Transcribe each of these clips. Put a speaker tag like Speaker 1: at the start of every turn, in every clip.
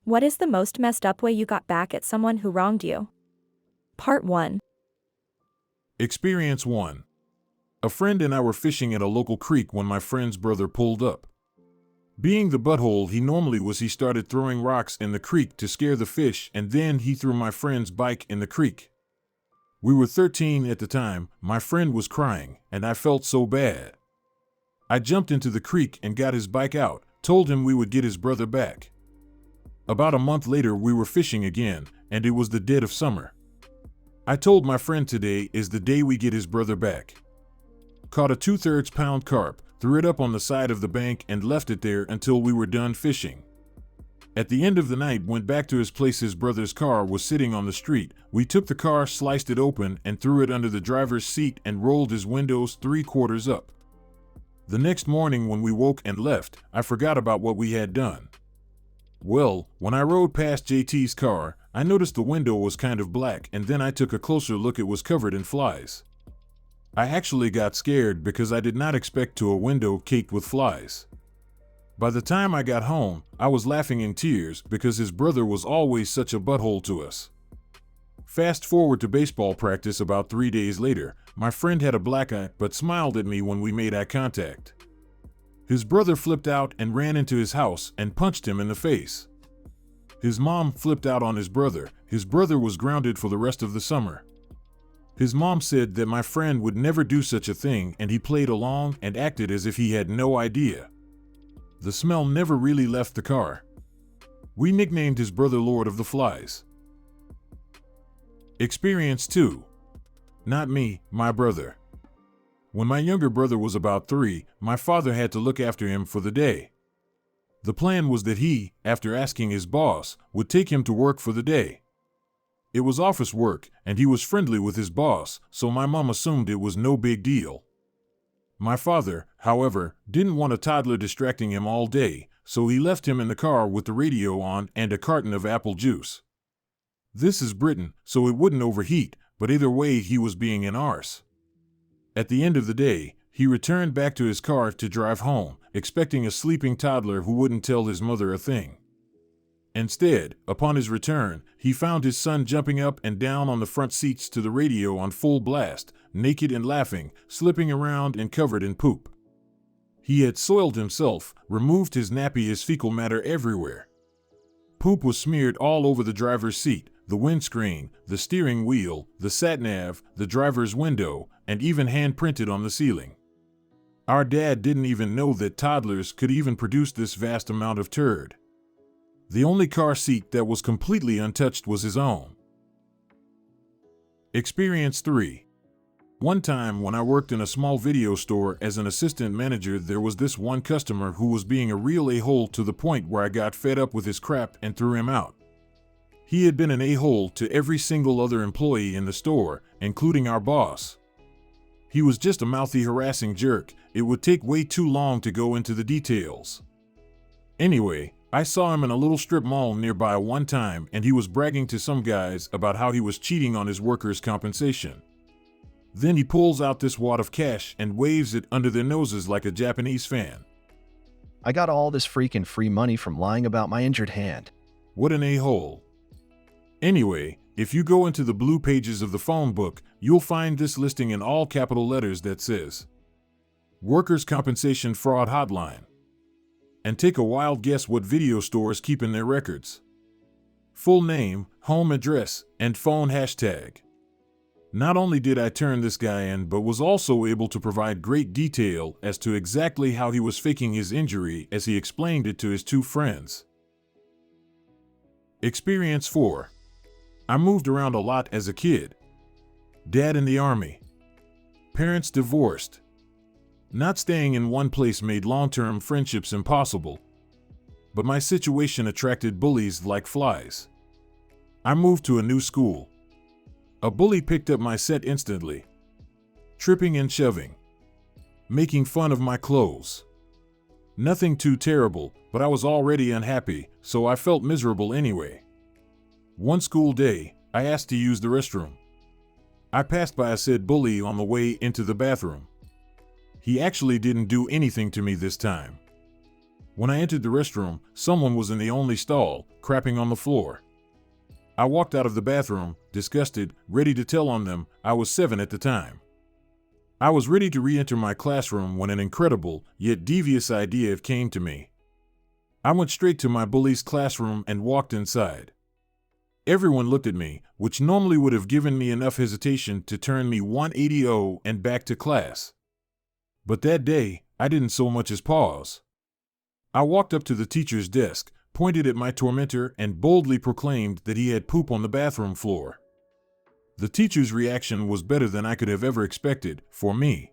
Speaker 1: What is the most messed up way you got back at someone who wronged you? Part 1.
Speaker 2: Experience 1. A friend and I were fishing at a local creek when my friend's brother pulled up. Being the butthole he normally was, he started throwing rocks in the creek to scare the fish, and then he threw my friend's bike in the creek. We were 13 at the time, my friend was crying, and I felt so bad. I jumped into the creek and got his bike out, told him we would get his brother back. About a month later we were fishing again, and it was the dead of summer. I told my friend today is the day we get his brother back. Caught a 2/3 pound carp, threw it up on the side of the bank and left it there until we were done fishing. At the end of the night went back to his place. His brother's car was sitting on the street. We took the car, sliced it open and threw it under the driver's seat and rolled his windows 3/4 up. The next morning when we woke and left, I forgot about what we had done. Well, when I rode past JT's car, I noticed the window was kind of black, and then I took a closer look. It was covered in flies. I actually got scared because I did not expect to a window caked with flies. By the time I got home, I was laughing in tears because his brother was always such a butthole to us. Fast forward to baseball practice about 3 days later, my friend had a black eye but smiled at me when we made eye contact. His brother flipped out and ran into his house and punched him in the face. His mom flipped out on his brother. His brother was grounded for the rest of the summer. His mom said that my friend would never do such a thing, and he played along and acted as if he had no idea. The smell never really left the car. We nicknamed his brother Lord of the Flies. Experience 2. Not me, my brother. When my younger brother was about 3, my father had to look after him for the day. The plan was that he, after asking his boss, would take him to work for the day. It was office work, and he was friendly with his boss, so my mom assumed it was no big deal. My father, however, didn't want a toddler distracting him all day, so he left him in the car with the radio on and a carton of apple juice. This is Britain, so it wouldn't overheat, but either way he was being an arse. At the end of the day, he returned back to his car to drive home, expecting a sleeping toddler who wouldn't tell his mother a thing. Instead, upon his return, he found his son jumping up and down on the front seats to the radio on full blast, naked and laughing, slipping around and covered in poop. He had soiled himself, removed his nappy, his fecal matter everywhere. Poop was smeared all over the driver's seat, the windscreen, the steering wheel, the sat-nav, the driver's window, and even hand-printed on the ceiling. Our dad didn't even know that toddlers could even produce this vast amount of turd. The only car seat that was completely untouched was his own. Experience 3. One time when I worked in a small video store as an assistant manager, there was this one customer who was being a real a-hole to the point where I got fed up with his crap and threw him out. He had been an a-hole to every single other employee in the store, including our boss. He was just a mouthy, harassing jerk. It would take way too long to go into the details. Anyway, I saw him in a little strip mall nearby one time, and he was bragging to some guys about how he was cheating on his workers' compensation. Then he pulls out this wad of cash and waves it under their noses like a Japanese fan.
Speaker 3: I got all this freaking free money from lying about my injured hand.
Speaker 2: What an a-hole. Anyway, if you go into the blue pages of the phone book, you'll find this listing in all capital letters that says, Workers' Compensation Fraud Hotline. And take a wild guess what video stores keep in their records. Full name, home address, and phone hashtag. Not only did I turn this guy in, but was also able to provide great detail as to exactly how he was faking his injury as he explained it to his 2 friends. Experience 4. I moved around a lot as a kid. Dad in the army. Parents divorced. Not staying in one place made long-term friendships impossible. But my situation attracted bullies like flies. I moved to a new school. A bully picked up my scent instantly. Tripping and shoving. Making fun of my clothes. Nothing too terrible, but I was already unhappy, so I felt miserable anyway. One school day, I asked to use the restroom. I passed by a said bully on the way into the bathroom. He actually didn't do anything to me this time. When I entered the restroom, someone was in the only stall, crapping on the floor. I walked out of the bathroom, disgusted, ready to tell on them. I was 7 at the time. I was ready to re-enter my classroom when an incredible, yet devious idea came to me. I went straight to my bully's classroom and walked inside. Everyone looked at me, which normally would have given me enough hesitation to turn me 180 and back to class. But that day, I didn't so much as pause. I walked up to the teacher's desk, pointed at my tormentor, and boldly proclaimed that he had poop on the bathroom floor. The teacher's reaction was better than I could have ever expected, for me.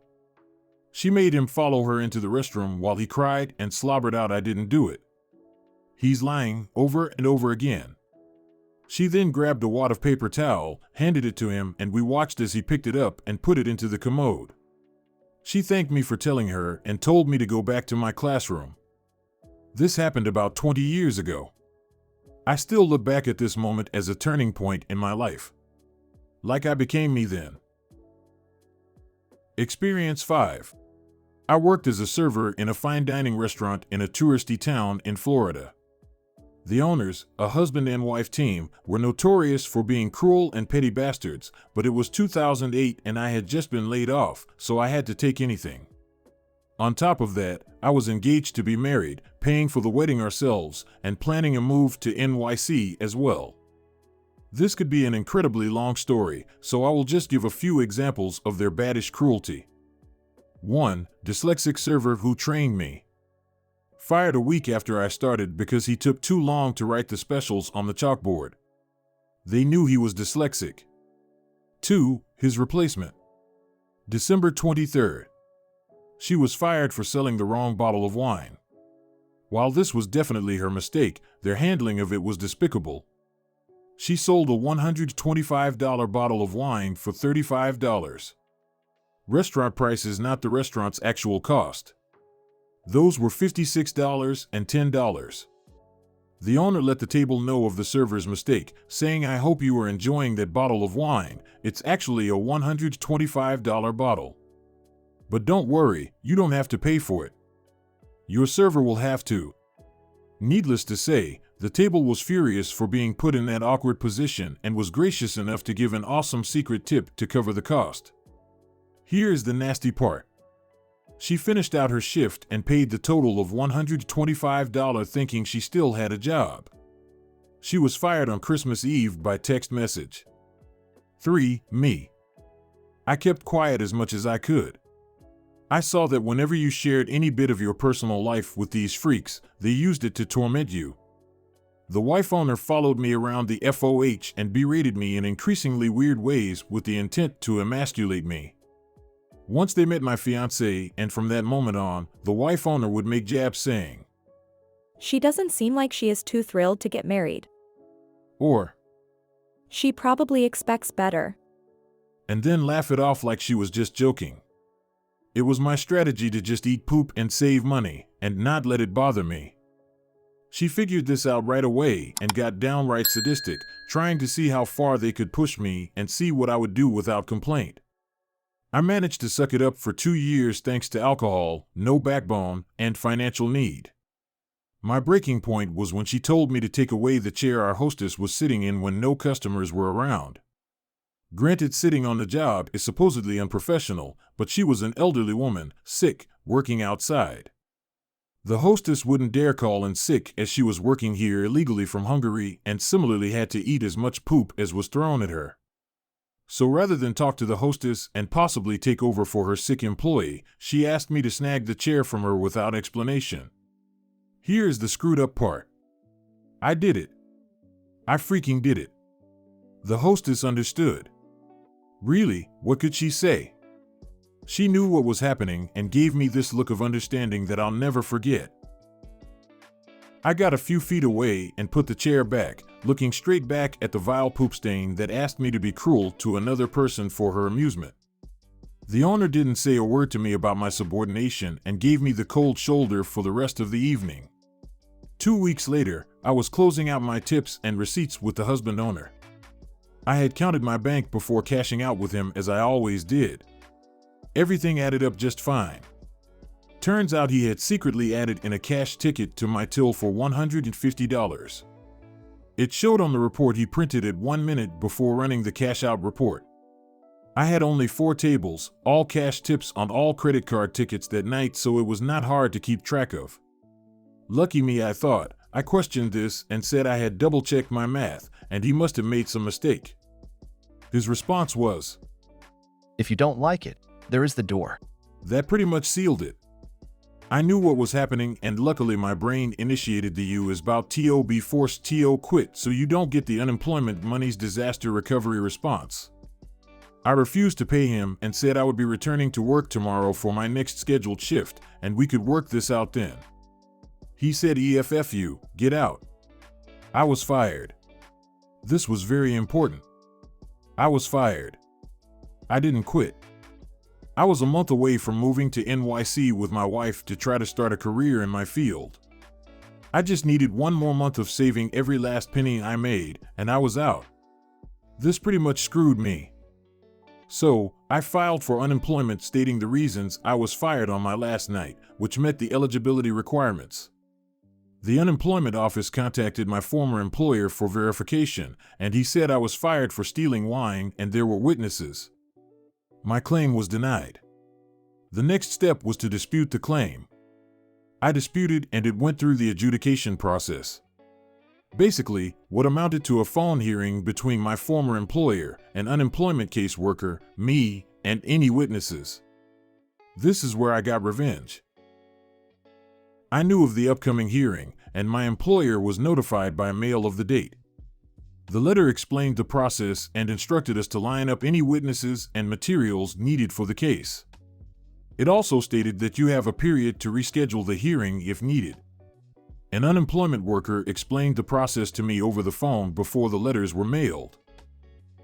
Speaker 2: She made him follow her into the restroom while he cried and slobbered out I didn't do it. He's lying, over and over again. She then grabbed a wad of paper towel, handed it to him, and we watched as he picked it up and put it into the commode. She thanked me for telling her and told me to go back to my classroom. This happened about 20 years ago. I still look back at this moment as a turning point in my life. Like I became me then. Experience 5. I worked as a server in a fine dining restaurant in a touristy town in Florida. The owners, a husband and wife team, were notorious for being cruel and petty bastards, but it was 2008 and I had just been laid off, so I had to take anything. On top of that, I was engaged to be married, paying for the wedding ourselves, and planning a move to NYC as well. This could be an incredibly long story, so I will just give a few examples of their baddish cruelty. 1. Dyslexic server who trained me. Fired a week after I started because he took too long to write the specials on the chalkboard. They knew he was dyslexic. 2. His replacement. December 23rd. She was fired for selling the wrong bottle of wine. While this was definitely her mistake, their handling of it was despicable. She sold a $125 bottle of wine for $35. Restaurant prices, not the restaurant's actual cost. Those were $56 and $10. The owner let the table know of the server's mistake, saying, "I hope you are enjoying that bottle of wine. It's actually a $125 bottle. But don't worry, you don't have to pay for it. Your server will have to." Needless to say, the table was furious for being put in that awkward position and was gracious enough to give an awesome secret tip to cover the cost. Here's the nasty part. She finished out her shift and paid the total of $125 thinking she still had a job. She was fired on Christmas Eve by text message. 3. Me. I kept quiet as much as I could. I saw that whenever you shared any bit of your personal life with these freaks, they used it to torment you. The wife owner followed me around the FOH and berated me in increasingly weird ways with the intent to emasculate me. Once they met my fiancé, and from that moment on, the wife owner would make jabs saying,
Speaker 1: She doesn't seem like she is too thrilled to get married.
Speaker 2: Or,
Speaker 1: She probably expects better.
Speaker 2: And then laugh it off like she was just joking. It was my strategy to just eat poop and save money, and not let it bother me. She figured this out right away and got downright sadistic, trying to see how far they could push me and see what I would do without complaint. I managed to suck it up for 2 years thanks to alcohol, no backbone, and financial need. My breaking point was when she told me to take away the chair our hostess was sitting in when no customers were around. Granted, sitting on the job is supposedly unprofessional, but she was an elderly woman, sick, working outside. The hostess wouldn't dare call in sick as she was working here illegally from Hungary and similarly had to eat as much poop as was thrown at her. So rather than talk to the hostess and possibly take over for her sick employee, she asked me to snag the chair from her without explanation. Here's the screwed up part. I did it. I freaking did it. The hostess understood. Really, what could she say? She knew what was happening and gave me this look of understanding that I'll never forget. I got a few feet away and put the chair back, looking straight back at the vile poop stain that asked me to be cruel to another person for her amusement. The owner didn't say a word to me about my subordination and gave me the cold shoulder for the rest of the evening. 2 weeks later, I was closing out my tips and receipts with the husband owner. I had counted my bank before cashing out with him as I always did. Everything added up just fine. Turns out he had secretly added in a cash ticket to my till for $150. It showed on the report he printed it 1 minute before running the cash out report. I had only 4 tables, all cash tips on all credit card tickets that night, so it was not hard to keep track of. Lucky me, I thought. I questioned this and said I had double-checked my math, and he must have made some mistake. His response was,
Speaker 3: If you don't like it, there is the door.
Speaker 2: That pretty much sealed it. I knew what was happening, and luckily my brain initiated the "you is about to be forced to quit so you don't get the unemployment money's disaster recovery response." I refused to pay him and said I would be returning to work tomorrow for my next scheduled shift, and we could work this out then. He said, "EFF you, get out." I was fired. This was very important. I was fired. I didn't quit. I was a month away from moving to NYC with my wife to try to start a career in my field. I just needed 1 more month of saving every last penny I made, and I was out. This pretty much screwed me. So, I filed for unemployment stating the reasons I was fired on my last night, which met the eligibility requirements. The unemployment office contacted my former employer for verification, and he said I was fired for stealing wine and there were witnesses. My claim was denied. The next step was to dispute the claim. I disputed, and it went through the adjudication process. Basically, what amounted to a phone hearing between my former employer, an unemployment caseworker, me, and any witnesses. This is where I got revenge. I knew of the upcoming hearing, and my employer was notified by mail of the date. The letter explained the process and instructed us to line up any witnesses and materials needed for the case. It also stated that you have a period to reschedule the hearing if needed. An unemployment worker explained the process to me over the phone before the letters were mailed.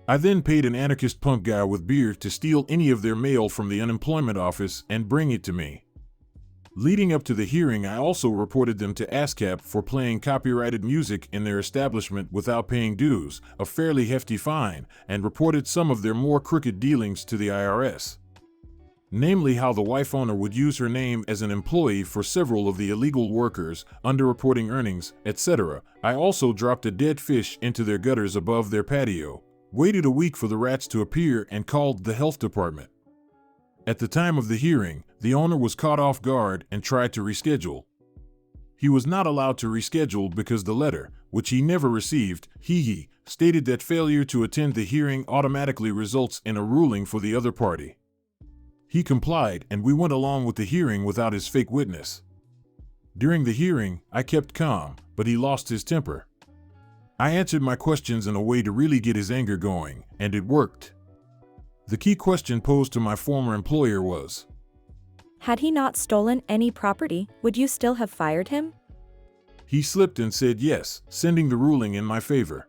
Speaker 2: I then paid an anarchist punk guy with beer to steal any of their mail from the unemployment office and bring it to me. Leading up to the hearing, I also reported them to ASCAP for playing copyrighted music in their establishment without paying dues, a fairly hefty fine, and reported some of their more crooked dealings to the IRS. Namely, how the wife owner would use her name as an employee for several of the illegal workers, underreporting earnings, etc. I also dropped a dead fish into their gutters above their patio, waited a week for the rats to appear, and called the health department. At the time of the hearing, the owner was caught off guard and tried to reschedule. He was not allowed to reschedule because the letter, which he never received, stated that failure to attend the hearing automatically results in a ruling for the other party. He complied, and we went along with the hearing without his fake witness. During the hearing, I kept calm, but he lost his temper. I answered my questions in a way to really get his anger going, and it worked. The key question posed to my former employer was,
Speaker 1: Had he not stolen any property, would you still have fired him?
Speaker 2: He slipped and said yes, sending the ruling in my favor.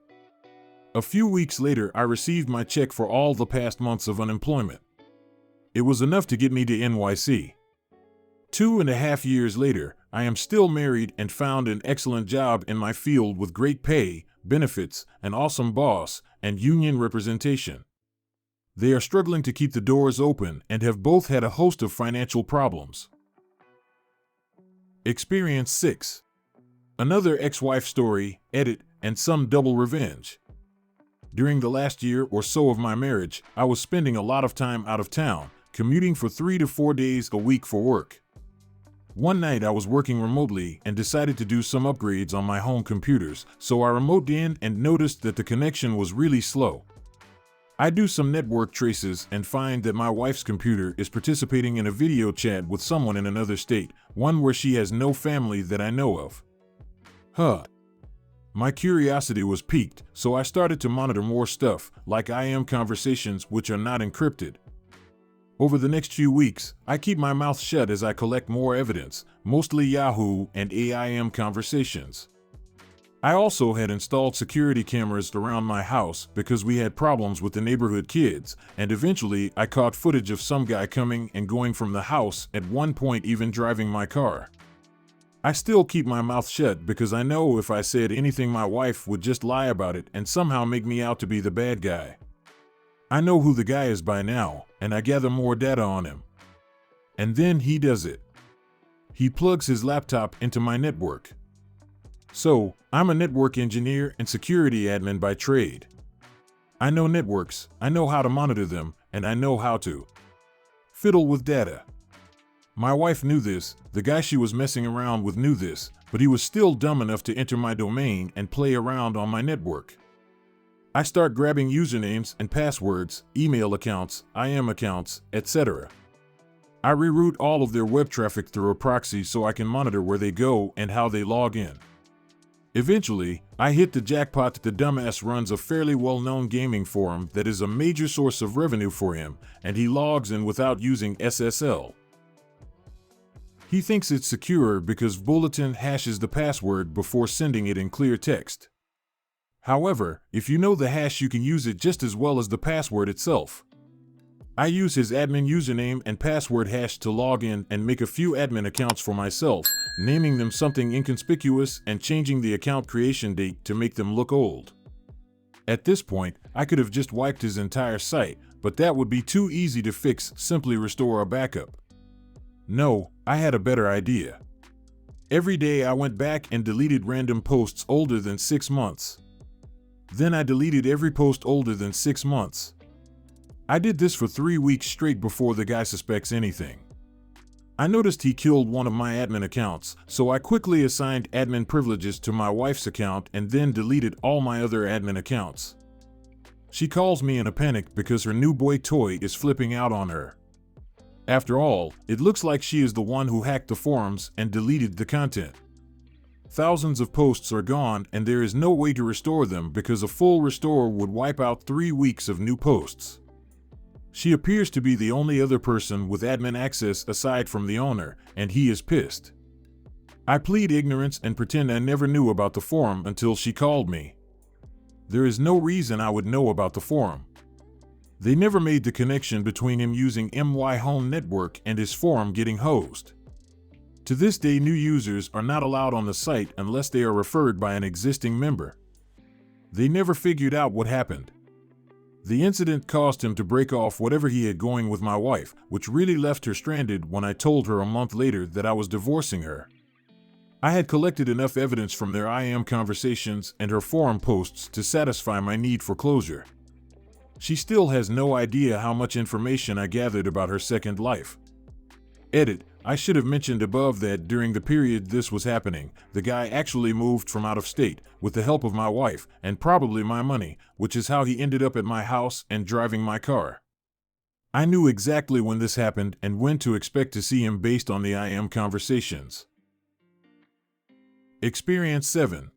Speaker 2: A few weeks later, I received my check for all the past months of unemployment. It was enough to get me to NYC. 2.5 years later, I am still married and found an excellent job in my field with great pay, benefits, an awesome boss, and union representation. They are struggling to keep the doors open and have both had a host of financial problems. Experience 6. Another ex-wife story, edit, and some double revenge. During the last year or so of my marriage, I was spending a lot of time out of town, commuting for 3 to 4 days a week for work. One night I was working remotely and decided to do some upgrades on my home computers, so I remoted in and noticed that the connection was really slow. I do some network traces and find that my wife's computer is participating in a video chat with someone in another state, one where she has no family that I know of. My curiosity was piqued, so I started to monitor more stuff, like IM conversations which are not encrypted. Over the next few weeks, I keep my mouth shut as I collect more evidence, mostly Yahoo and AIM conversations. I also had installed security cameras around my house because we had problems with the neighborhood kids, and eventually I caught footage of some guy coming and going from the house, at one point even driving my car. I still keep my mouth shut because I know if I said anything my wife would just lie about it and somehow make me out to be the bad guy. I know who the guy is by now, and I gather more data on him. And then he does it. He plugs his laptop into my network. So, I'm a network engineer and security admin by trade. I know networks, I know how to monitor them, and I know how to fiddle with data. My wife knew this, the guy she was messing around with knew this, but he was still dumb enough to enter my domain and play around on my network. I start grabbing usernames and passwords, email accounts, IM accounts, etc. I reroute all of their web traffic through a proxy so I can monitor where they go and how they log in. Eventually, I hit the jackpot that the dumbass runs a fairly well-known gaming forum that is a major source of revenue for him, and he logs in without using SSL. He thinks it's secure because Bulletin hashes the password before sending it in clear text. However, if you know the hash, you can use it just as well as the password itself. I use his admin username and password hash to log in and make a few admin accounts for myself, naming them something inconspicuous and changing the account creation date to make them look old. At this point, I could have just wiped his entire site, but that would be too easy to fix. Simply restore a backup. No, I had a better idea. Every day I went back and deleted random posts older than 6 months. Then I deleted every post older than 6 months. I did this for 3 weeks straight before the guy suspects anything. I noticed he killed one of my admin accounts, so I quickly assigned admin privileges to my wife's account and then deleted all my other admin accounts. She calls me in a panic because her new boy toy is flipping out on her. After all, it looks like she is the one who hacked the forums and deleted the content. Thousands of posts are gone and there is no way to restore them because a full restore would wipe out 3 weeks of new posts. She appears to be the only other person with admin access aside from the owner, and he is pissed. I plead ignorance and pretend I never knew about the forum until she called me. There is no reason I would know about the forum. They never made the connection between him using MY Home Network and his forum getting hosed. To this day, new users are not allowed on the site unless they are referred by an existing member. They never figured out what happened. The incident caused him to break off whatever he had going with my wife, which really left her stranded when I told her a month later that I was divorcing her. I had collected enough evidence from their IM conversations and her forum posts to satisfy my need for closure. She still has no idea how much information I gathered about her second life. Edit: I should have mentioned above that during the period this was happening, the guy actually moved from out of state, with the help of my wife, and probably my money, which is how he ended up at my house and driving my car. I knew exactly when this happened and when to expect to see him based on the IM conversations. Experience 7.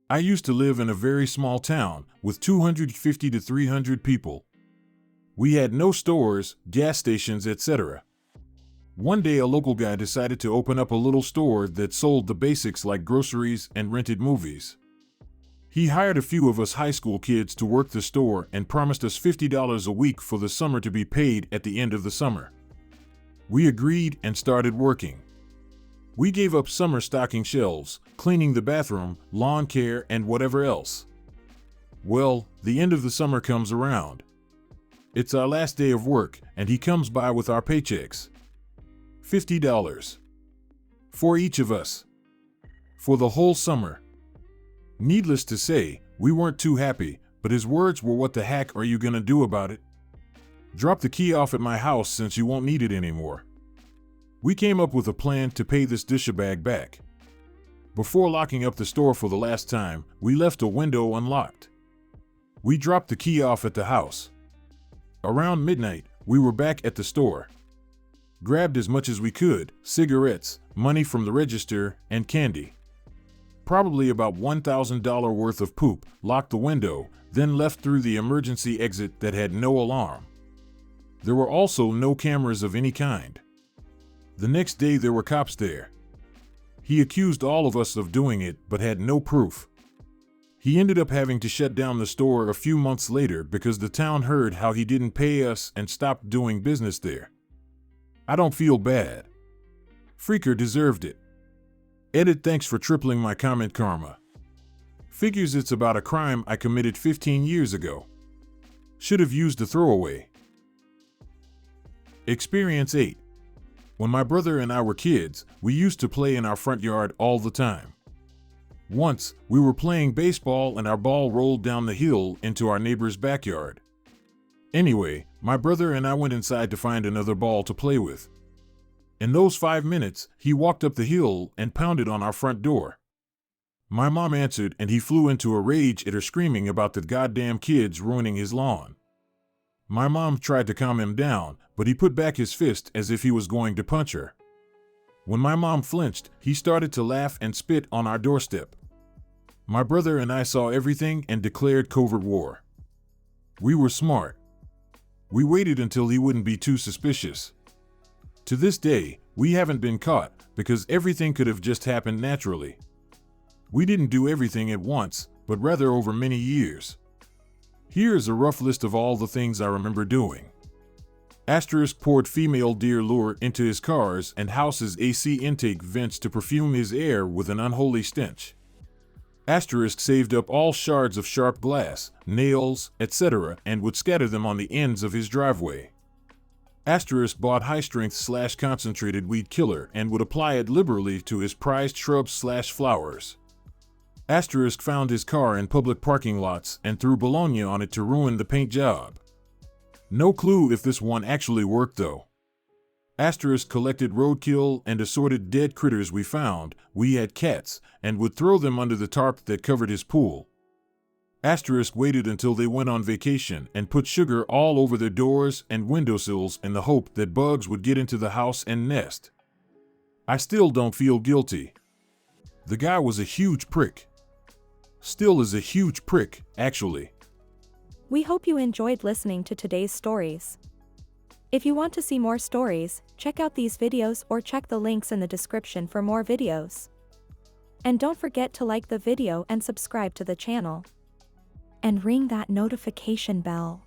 Speaker 2: I used to live in a very small town, with 250 to 300 people. We had no stores, gas stations, etc. One day a local guy decided to open up a little store that sold the basics like groceries and rented movies. He hired a few of us high school kids to work the store and promised us $50 a week for the summer to be paid at the end of the summer. We agreed and started working. We gave up summer stocking shelves, cleaning the bathroom, lawn care, and whatever else. Well, the end of the summer comes around. It's our last day of work, and he comes by with our paychecks. $50. For each of us. For the whole summer. Needless to say, we weren't too happy, but his words were, "What the heck are you gonna do about it? Drop the key off at my house since you won't need it anymore." We came up with a plan to pay this douchebag back. Before locking up the store for the last time, we left a window unlocked. We dropped the key off at the house. Around midnight, we were back at the store. Grabbed as much as we could, cigarettes, money from the register, and candy. Probably about $1,000 worth of poop, locked the window, then left through the emergency exit that had no alarm. There were also no cameras of any kind. The next day there were cops there. He accused all of us of doing it but had no proof. He ended up having to shut down the store a few months later because the town heard how he didn't pay us and stopped doing business there. I don't feel bad. Freaker deserved it. Edit: thanks for tripling my comment karma. Figures it's about a crime I committed 15 years ago. Should have used a throwaway. Experience 8. When my brother and I were kids, we used to play in our front yard all the time. Once, we were playing baseball and our ball rolled down the hill into our neighbor's backyard. Anyway, my brother and I went inside to find another ball to play with. In those 5 minutes, he walked up the hill and pounded on our front door. My mom answered and he flew into a rage at her, screaming about the goddamn kids ruining his lawn. My mom tried to calm him down, but he put back his fist as if he was going to punch her. When my mom flinched, he started to laugh and spit on our doorstep. My brother and I saw everything and declared covert war. We were smart. We waited until he wouldn't be too suspicious. To this day, we haven't been caught because everything could have just happened naturally. We didn't do everything at once, but rather over many years. Here is a rough list of all the things I remember doing. Asterisk poured female deer lure into his cars and house's AC intake vents to perfume his air with an unholy stench. Asterisk saved up all shards of sharp glass, nails, etc. and would scatter them on the ends of his driveway. Asterisk bought high-strength / concentrated weed killer and would apply it liberally to his prized shrubs / flowers. Asterisk found his car in public parking lots and threw bologna on it to ruin the paint job. No clue if this one actually worked though. Asterisk collected roadkill and assorted dead critters we found. We had cats and would throw them under the tarp that covered his pool. Asterisk waited until they went on vacation and put sugar all over their doors and windowsills in the hope that bugs would get into the house and nest. I still don't feel guilty. The guy was a huge prick. Still is a huge prick, actually.
Speaker 1: We hope you enjoyed listening to today's stories. If you want to see more stories, check out these videos or check the links in the description for more videos. And don't forget to like the video and subscribe to the channel. And ring that notification bell.